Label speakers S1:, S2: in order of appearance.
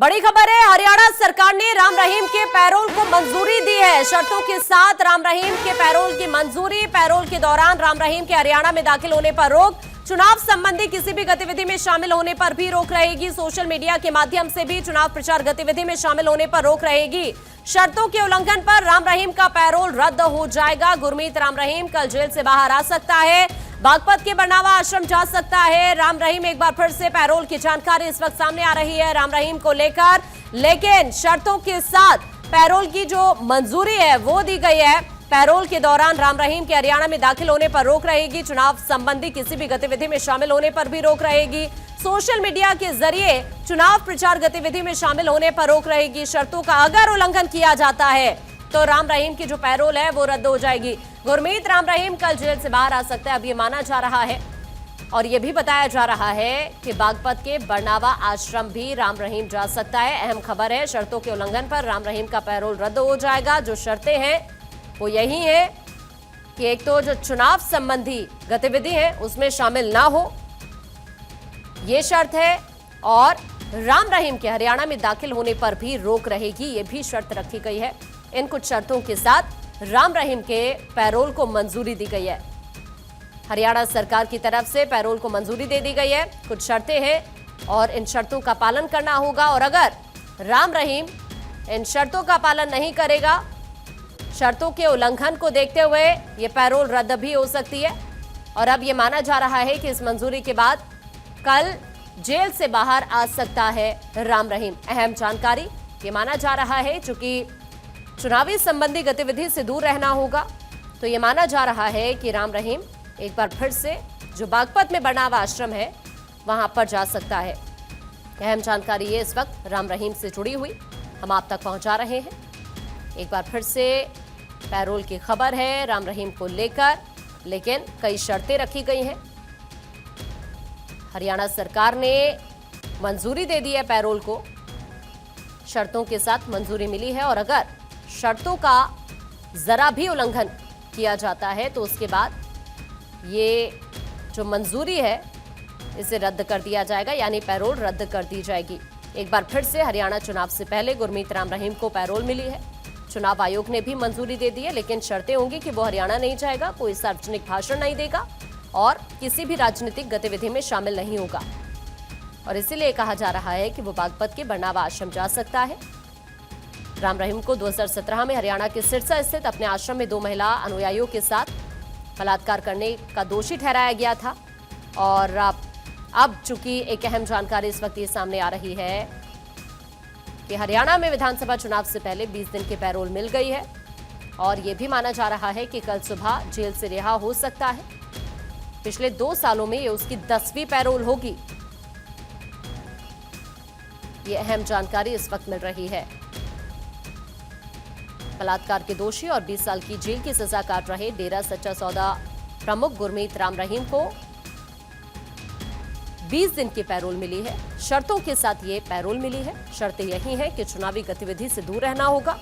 S1: बड़ी खबर है, हरियाणा सरकार ने राम रहीम के पैरोल को मंजूरी दी है। शर्तों के साथ राम रहीम के पैरोल की मंजूरी। पैरोल के दौरान राम रहीम के हरियाणा में दाखिल होने पर रोक, चुनाव संबंधी किसी भी गतिविधि में शामिल होने पर भी रोक रहेगी। सोशल मीडिया के माध्यम से भी चुनाव प्रचार गतिविधि में शामिल होने पर रोक रहेगी। शर्तों के उल्लंघन पर राम रहीम का पैरोल रद्द हो जाएगा। गुरमीत राम रहीम कल जेल से बाहर आ सकता है, बागपत के बरनावा आश्रम जा सकता है। राम रहीम एक बार फिर से पैरोल की जानकारी इस वक्त सामने आ रही है राम रहीम को लेकर, लेकिन शर्तों के साथ पैरोल की जो मंजूरी है वो दी गई है। पैरोल के दौरान राम रहीम के हरियाणा में दाखिल होने पर रोक रहेगी। चुनाव संबंधी किसी भी गतिविधि में शामिल होने पर भी रोक रहेगी। सोशल मीडिया के जरिए चुनाव प्रचार गतिविधि में शामिल होने पर रोक रहेगी। शर्तों का अगर उल्लंघन किया जाता है तो राम रहीम की जो पैरोल है वो रद्द हो जाएगी। गुरमीत राम रहीम कल जेल से बाहर आ सकता है, अब ये माना जा रहा है और ये भी बताया जा रहा है कि बागपत के बरनावा आश्रम भी राम रहीम जा सकता है। अहम खबर है, शर्तों के उल्लंघन पर राम रहीम का पैरोल रद्द हो जाएगा। जो शर्तें हैं वो यही है कि एक तो जो चुनाव संबंधी गतिविधि है उसमें शामिल ना हो, ये शर्त है, और राम रहीम के हरियाणा में दाखिल होने पर भी रोक रहेगी, ये भी शर्त रखी गई है। इन कुछ शर्तों के साथ राम रहीम के पैरोल को मंजूरी दी गई है। हरियाणा सरकार की तरफ से पैरोल को मंजूरी दे दी गई है। कुछ शर्तें हैं और इन शर्तों का पालन करना होगा, और अगर राम रहीम इन शर्तों का पालन नहीं करेगा, शर्तों के उल्लंघन को देखते हुए ये पैरोल रद्द भी हो सकती है। और अब ये माना जा रहा है कि इस मंजूरी के बाद कल जेल से बाहर आ सकता है राम रहीम। अहम जानकारी ये माना जा रहा है, चूंकि चुनावी संबंधी गतिविधि से दूर रहना होगा, तो ये माना जा रहा है कि राम रहीम एक बार फिर से जो बागपत में बरनावा आश्रम है वहां पर जा सकता है। अहम जानकारी ये इस वक्त राम रहीम से जुड़ी हुई हम आप तक पहुंचा रहे हैं। एक बार फिर से पैरोल की खबर है राम रहीम को लेकर, लेकिन कई शर्तें रखी गई हैं। हरियाणा सरकार ने मंजूरी दे दी है पैरोल को, शर्तों के साथ मंजूरी मिली है, और अगर शर्तों का जरा भी उल्लंघन किया जाता है तो उसके बाद ये जो मंजूरी है इसे रद्द कर दिया जाएगा, यानी पैरोल रद्द कर दी जाएगी। एक बार फिर से हरियाणा चुनाव से पहले गुरमीत राम रहीम को पैरोल मिली है। चुनाव आयोग ने भी मंजूरी दे दी है, लेकिन शर्तें होंगी कि वो हरियाणा नहीं जाएगा, कोई सार्वजनिक भाषण नहीं देगा और किसी भी राजनीतिक गतिविधि में शामिल नहीं होगा। और इसीलिए कहा जा रहा है कि वो बागपत के बरनावा आश्रम जा सकता है। राम रहीम को 2017 में हरियाणा के सिरसा स्थित अपने आश्रम में 2 महिला अनुयायियों के साथ बलात्कार करने का दोषी ठहराया गया था। और अब चूंकि एक अहम जानकारी इस वक्त ये सामने आ रही है कि हरियाणा में विधानसभा चुनाव से पहले 20 दिन की पैरोल मिल गई है, और ये भी माना जा रहा है कि कल सुबह जेल से रिहा हो सकता है। पिछले 2 सालों में ये उसकी 10वीं पैरोल होगी। ये अहम जानकारी इस वक्त मिल रही है। बलात्कार के दोषी और 20 साल की जेल की सजा काट रहे डेरा सच्चा सौदा प्रमुख गुरमीत राम रहीम को 20 दिन की पैरोल मिली है। शर्तों के साथ ये पैरोल मिली है। शर्तें यही है कि चुनावी गतिविधि से दूर रहना होगा,